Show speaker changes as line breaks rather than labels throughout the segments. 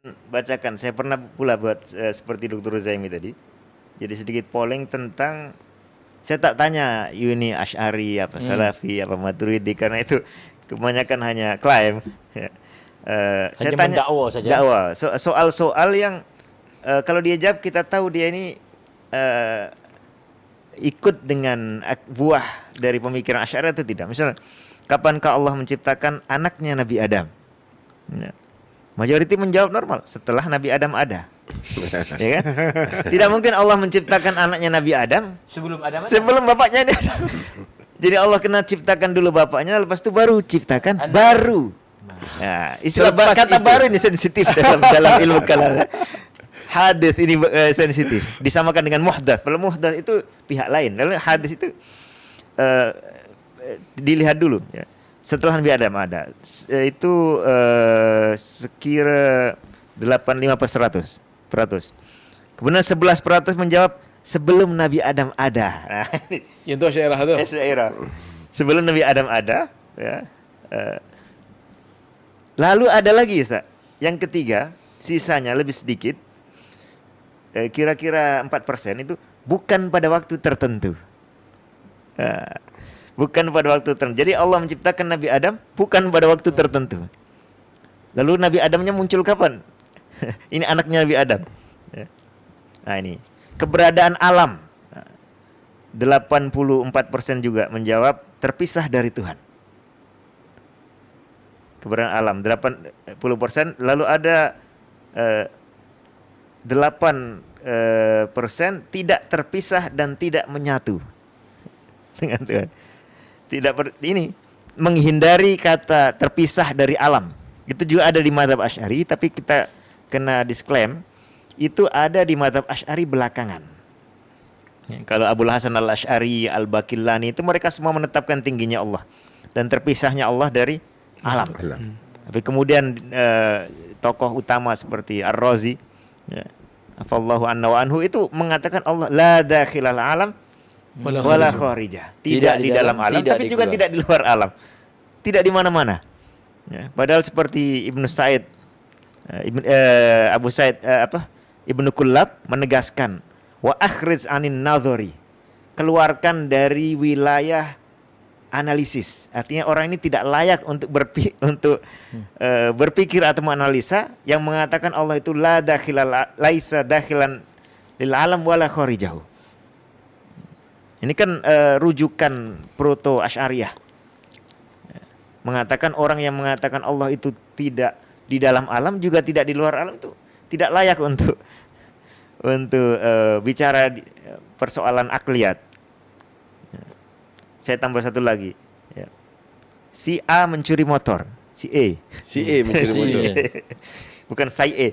bacakan. Saya pernah pula buat seperti Dr. Zaimi tadi. Jadi sedikit polling tentang, saya tak tanya ini Asy'ari apa Salafi apa Maturidi karena itu kebanyakan hanya klaim. Ya. Saya
Hanya
tanya
mendakwa saja.
dakwa. Soal-soal yang kalau dia jawab kita tahu dia ini ikut dengan buah dari pemikiran Asy'ari atau tidak. Misalnya, kapankah Allah menciptakan anaknya Nabi Adam? Ya. Majority menjawab normal, setelah Nabi Adam ada. Ya kan? Tidak mungkin Allah menciptakan anaknya Nabi Adam
Sebelum Adam ada.
sebelum bapaknya ini ada. Jadi Allah kena ciptakan dulu bapaknya, lepas itu baru ciptakan
Anak.
baru. Nah, istilah
Selepas
kata
itu.
baru ini sensitif dalam ilmu kalam. Hadis ini sensitif, disamakan dengan muhdats. Kalau muhdats itu pihak lain. Kalau hadis itu dilihat dulu ya. Setelah Nabi Adam ada, itu sekira 85%. Kemudian 11% menjawab sebelum Nabi Adam ada. Nah, ini
Yang tu Asy'ariyah tu.
Asy'ariyah. Sebelum Nabi Adam ada, ya. Lalu ada lagi, Ustaz. Yang ketiga, sisanya lebih sedikit. Kira-kira 4% itu bukan pada waktu tertentu. Bukan pada waktu tertentu. Jadi Allah menciptakan Nabi Adam bukan pada waktu tertentu. Lalu Nabi Adamnya muncul kapan? Ini anaknya Nabi Adam. Ya. Nah ini keberadaan alam. 84% juga menjawab terpisah dari Tuhan. Keberadaan alam 80%. Lalu ada 8% tidak terpisah dan tidak menyatu dengan Tuhan. Ini menghindari kata terpisah dari alam. Itu juga ada di mazhab Asy'ari, tapi kita kena disclaim itu ada di mazhab Asy'ari belakangan. Ya, kalau Abul Hasan Al-Asy'ari, Al-Baqillani itu mereka semua menetapkan tingginya Allah dan terpisahnya Allah dari alam. Tapi kemudian tokoh utama seperti Ar-Razi, ya, afallahu anna wa anhu itu mengatakan Allah la dakhilal alam wala kharijah. Tidak di dalam alam, tapi juga tidak di luar alam. Tidak di mana-mana. Ya, padahal seperti Ibnu Sa'id, Abu Sa'id Ibnu Kullab menegaskan wa akhrij anin nadhari. Keluarkan dari wilayah analisis. Artinya orang ini tidak layak untuk berpikir atau menganalisa yang mengatakan Allah itu la dakhilal laisa dakhilan lil alam wala kharijahu. Ini kan rujukan proto Asy'ariyah. Mengatakan orang yang mengatakan Allah itu tidak di dalam alam juga tidak di luar alam itu tidak layak untuk bicara persoalan akliyat. Saya tambah satu lagi. Ya. Si A mencuri motor, si E.
Si A mencuri motor.
Bukan si E.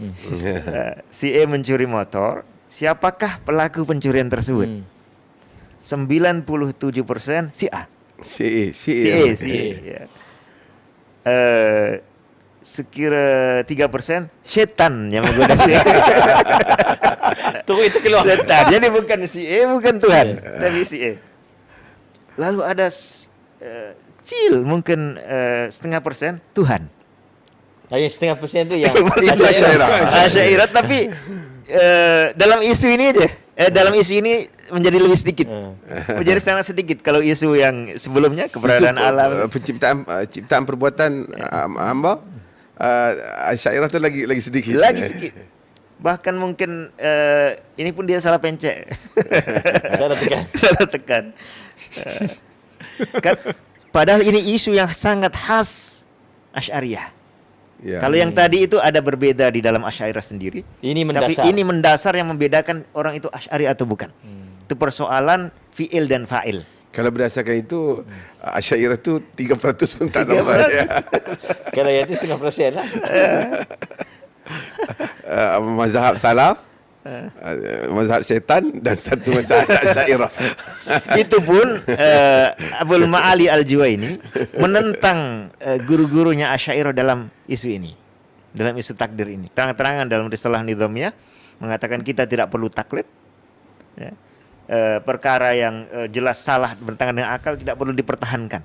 Si E mencuri motor. Siapakah pelaku pencurian tersebut? 97% si A.
Si
A. Ya. Sekira 3% setan yang menggoda si A.
Tunggu itu keluar.
Setan. Jadi bukan si A, bukan Tuhan, tapi si A. Lalu ada kecil mungkin 0,5% Tuhan.
Yang 0,5% itu yang
Itu
Asy'ariyah, tapi dalam isu ini aja. Dalam isu ini menjadi lebih sedikit. Menjadi sangat sedikit kalau isu yang sebelumnya keberadaan alam,
ciptaan perbuatan hamba, Asy'ariyah tu lagi sedikit.
lagi sedikit. Bahkan mungkin ini pun dia salah pencet. Salah tekan. Padahal ini isu yang sangat khas Asy'ariyah. Ya. Kalau yang tadi itu ada berbeda di dalam Asy'ariyah sendiri.
Ini mendasar.
Tapi ini mendasar yang membedakan orang itu Asy'ari atau bukan. Itu persoalan fi'il dan fa'il.
Kalau berdasarkan itu Asy'ariyah tu 3% pun tak sampai.
Kalau yang itu 0,5% lah.
Mazhab salaf, mazhab setan dan satu mazhab Asy'ariyah.
Itu pun Abul Ma'ali Al-Juwaini menentang guru-gurunya Asy'ariyah dalam isu ini. Dalam isu takdir ini. Terang-terangan dalam Risalah Nidhamiyah mengatakan kita tidak perlu taklid. Ya. Perkara yang jelas salah bertentangan dengan akal tidak perlu dipertahankan.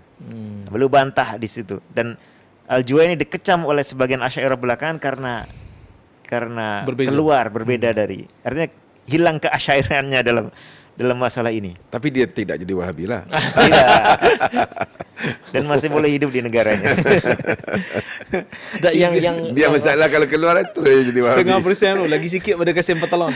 Perlu bantah di situ. Dan Al-Juwaini dikecam oleh sebagian Asy'ariyah belakangan karena karena
Berbeza.
berbeda dari, artinya hilang keasyairannya dalam masalah ini.
Tapi dia tidak jadi Wahabi lah.
Tidak. Dan masih boleh hidup di negaranya.
yang
Dia masalah kalau keluar terus jadi Wahabi.
0.5% tu, lagi sikit pada kasih 4 talon.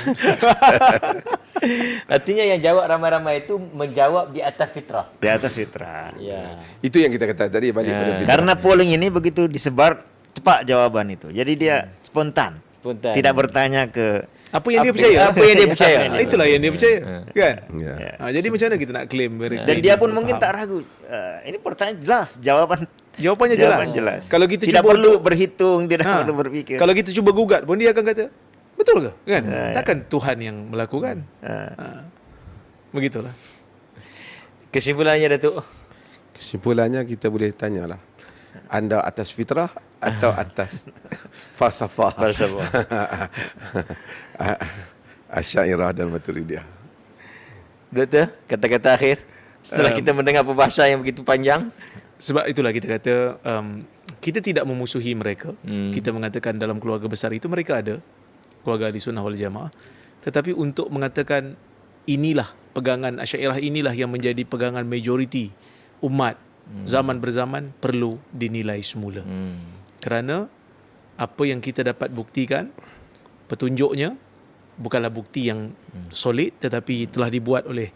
artinya yang jawab ramai-ramai itu menjawab di atas fitrah.
Di atas fitrah.
Ya.
Itu yang kita kata tadi balik pada fitrah.
Karena polling ini begitu disebar, cepat jawaban itu. Jadi dia spontan.
Spontan.
Tidak bertanya ke
Apa yang dia percaya?
Apa yang dia percaya?
Itulah yang dia percaya. Kan?
Ya.
Jadi macam mana kita nak claim?
dan dia pun mungkin tak ragu. Ini pertanyaan jelas,
Jawapannya
jawaban
jelas.
jelas.
Kalau kita
tidak
cuba
perlu
untuk-
berhitung, tidak
Ha.
perlu berpikir.
Kalau kita cuba gugat pun dia akan kata, betul ke? Kan? Takkan Tuhan yang melakukan. Begitulah.
Kesimpulannya Datuk.
Kesimpulannya kita boleh tanyalah. Anda atas fitrah atau atas falsafah?
Falsafah.
Asy'ariyah dan Maturidiyah.
Doktor, kata-kata akhir setelah kita mendengar perbahasan yang begitu panjang.
Sebab itulah kita kata kita tidak memusuhi mereka. Kita mengatakan dalam keluarga besar itu mereka ada keluarga Ahlussunnah wal Jamaah. Tetapi untuk mengatakan inilah pegangan Asy'ariyah, inilah yang menjadi pegangan majoriti umat zaman berzaman, perlu dinilai semula. Kerana apa yang kita dapat buktikan, petunjuknya bukanlah bukti yang solid, tetapi telah dibuat oleh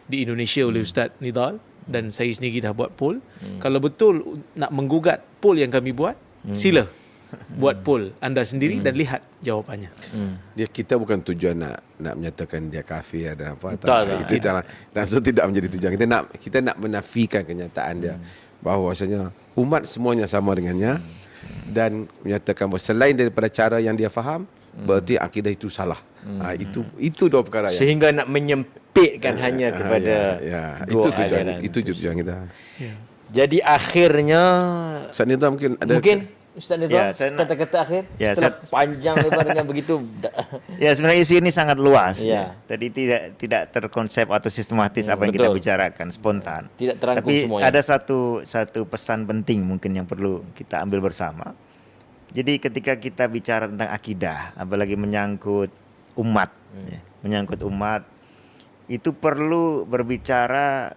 di Indonesia oleh Ustaz Nidal, dan saya sendiri dah buat poll. Kalau betul nak menggugat poll yang kami buat, sila buat poll anda sendiri dan lihat jawapannya.
Dia kita bukan tujuan nak menyatakan dia kafir dan apa.
Tak.
Itu langsung tidak menjadi tujuan. Kita nak menafikan kenyataan dia bahawasanya umat semuanya sama dengannya dan menyatakan bahawa selain daripada cara yang dia faham, berarti akidah itu salah. Itu dua perkara yang
Sehingga nak menyempitkan hanya kepada
itu
dua
tujuan
aliran.
itu tujuan kita.
Jadi akhirnya
Ustaz Nidam mungkin ada
Ustaz Nidam,
Ya, saya nak-
kata-kata akhir
Ya,
setelah panjang lebarnya begitu.
Ya, sebenarnya isu ini sangat luas.
Ya.
Tadi tidak terkonsep atau sistematis apa yang kita
betul.
bicarakan, spontan.
Tidak terangkum
Tapi
semuanya.
ada satu pesan penting mungkin yang perlu kita ambil bersama. Jadi ketika kita bicara tentang akidah, apalagi menyangkut umat, menyangkut umat, itu perlu berbicara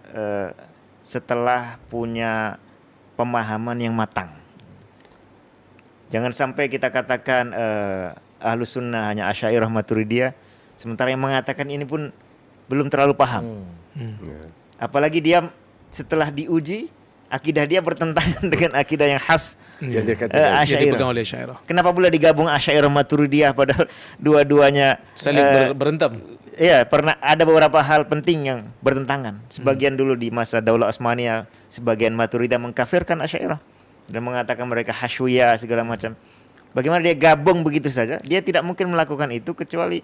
setelah punya pemahaman yang matang. Jangan sampai kita katakan Ahlus Sunnah hanya Asy'ariyah Maturidiyah, sementara yang mengatakan ini pun belum terlalu paham. Apalagi dia setelah diuji, akidah dia bertentangan dengan akidah yang khas
yang dia kata
Yang
Asy'ariyah.
dipegang oleh Asy'ariyah.
Kenapa pula digabung Asy'ariyah Maturidiyah padahal dua-duanya
Saling berentam.
ya, pernah ada beberapa hal penting yang bertentangan. Sebagian dulu di masa Daulah Utsmaniyah, sebagian Maturidiyah mengkafirkan Asy'ariyah dan mengatakan mereka hasyuyah segala macam. Bagaimana dia gabung begitu saja? Dia tidak mungkin melakukan itu kecuali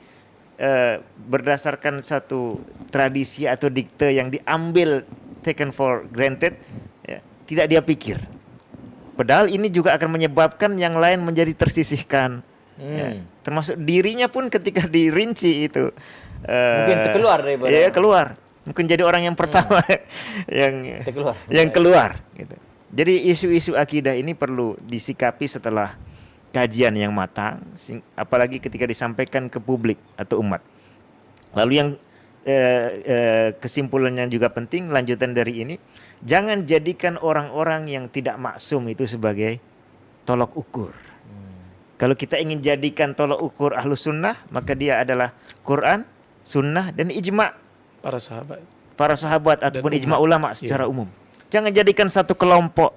berdasarkan satu tradisi atau dikte yang diambil, taken for granted, ya, tidak dia pikir. Padahal ini juga akan menyebabkan yang lain menjadi tersisihkan. Ya, termasuk dirinya pun ketika dirinci itu
Mungkin terkeluar daripada.
ya keluar, mungkin jadi orang yang pertama
Terkeluar.
yang keluar gitu. Jadi isu-isu akidah ini perlu disikapi setelah kajian yang matang, apalagi ketika disampaikan ke publik atau umat. Lalu yang kesimpulannya juga penting, lanjutan dari ini, jangan jadikan orang-orang yang tidak maksum itu sebagai tolok ukur. Kalau kita ingin jadikan tolok ukur Ahlus Sunnah, maka dia adalah Quran, Sunnah, dan ijma'
Para sahabat.
para sahabat ataupun
umat.
ijma' ulama secara umum. Jangan jadikan satu kelompok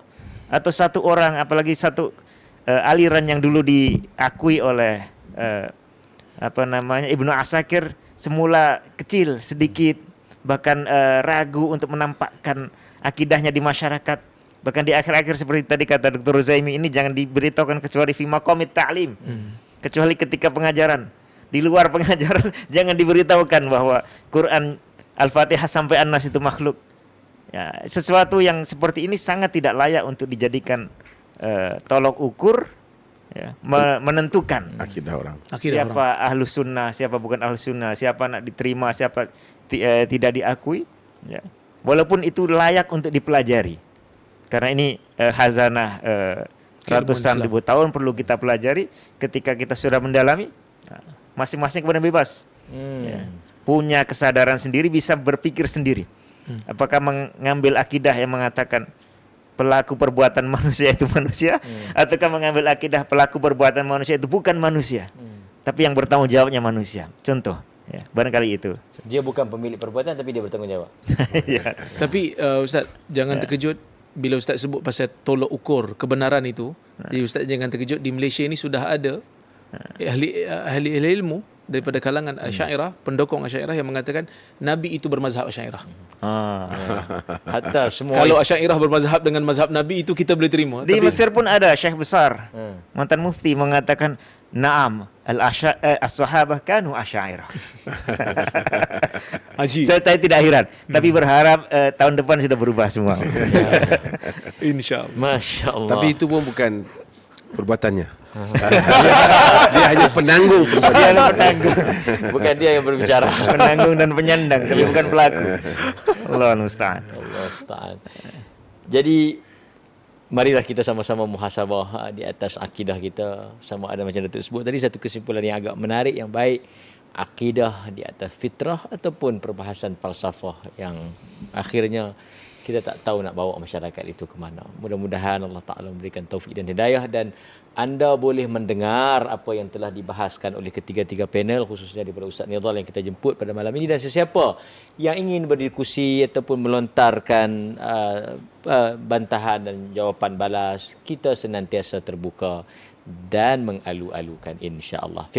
atau satu orang, apalagi satu aliran yang dulu diakui oleh Ibnu Asakir, semula kecil sedikit, bahkan ragu untuk menampakkan akidahnya di masyarakat. Bahkan di akhir-akhir seperti tadi kata Dr. Zaimi, ini jangan diberitahukan kecuali fi maqamit ta'lim. Kecuali ketika pengajaran. Di luar pengajaran jangan diberitahukan bahwa Quran Al-Fatihah sampai An-Nas itu makhluk. Ya, sesuatu yang seperti ini sangat tidak layak untuk dijadikan tolok ukur, ya, menentukan
akidah orang.
Akidah
siapa Ahlus Sunnah, siapa bukan Ahlus Sunnah, siapa nak diterima, siapa tidak diakui, ya. Walaupun itu layak untuk dipelajari, karena ini khazanah ratusan ribu tahun perlu kita pelajari. Ketika kita sudah mendalami, masing-masing kemudian bebas. Ya. Punya kesadaran sendiri, bisa berpikir sendiri. Apakah mengambil akidah yang mengatakan pelaku perbuatan manusia itu manusia, ataukah mengambil akidah pelaku perbuatan manusia itu bukan manusia, tapi yang bertanggung jawabnya manusia. Contoh, ya, barangkali itu.
Dia bukan pemilik perbuatan tapi dia bertanggung jawab.
Ya.
Tapi Ustaz, jangan terkejut bila Ustaz sebut pasal tolok ukur kebenaran itu. Jadi Ustaz jangan terkejut, di Malaysia ini sudah ada ahli ilmu daripada kalangan Asy'ariyah, pendukung Asy'ariyah yang mengatakan Nabi itu bermazhab Asy'ariyah.
Hatta semua
Kalau Asy'ariyah bermazhab dengan mazhab Nabi itu kita boleh terima.
Di
Tapi
Mesir pun ada syekh besar, mantan mufti mengatakan, "Na'am, as-sahabah kanu asy'ariyah."
Haji,
Saya tidak heran, tapi berharap tahun depan sudah berubah semua.
insya-Allah.
Masya Allah.
Tapi itu pun bukan perbuatannya. Dia hanya penanggung perbuatan.
Dia adalah penanggung,
Bukan dia yang berbicara.
penanggung dan penyandang, tapi bukan pelaku. Allah musta'an.
Allah Ustaz. Jadi marilah kita sama-sama muhasabah di atas akidah kita. Sama ada macam Datuk sebut tadi, satu kesimpulan yang agak menarik, yang baik. Akidah di atas fitrah ataupun perbahasan falsafah yang akhirnya kita tak tahu nak bawa masyarakat itu ke mana. Mudah-mudahan Allah Ta'ala memberikan taufik dan hidayah, dan anda boleh mendengar apa yang telah dibahaskan oleh ketiga-tiga panel, khususnya daripada Ustaz Nidhal yang kita jemput pada malam ini, dan sesiapa yang ingin berdiskusi ataupun melontarkan bantahan dan jawapan balas, kita senantiasa terbuka dan mengalu-alukan insya-Allah.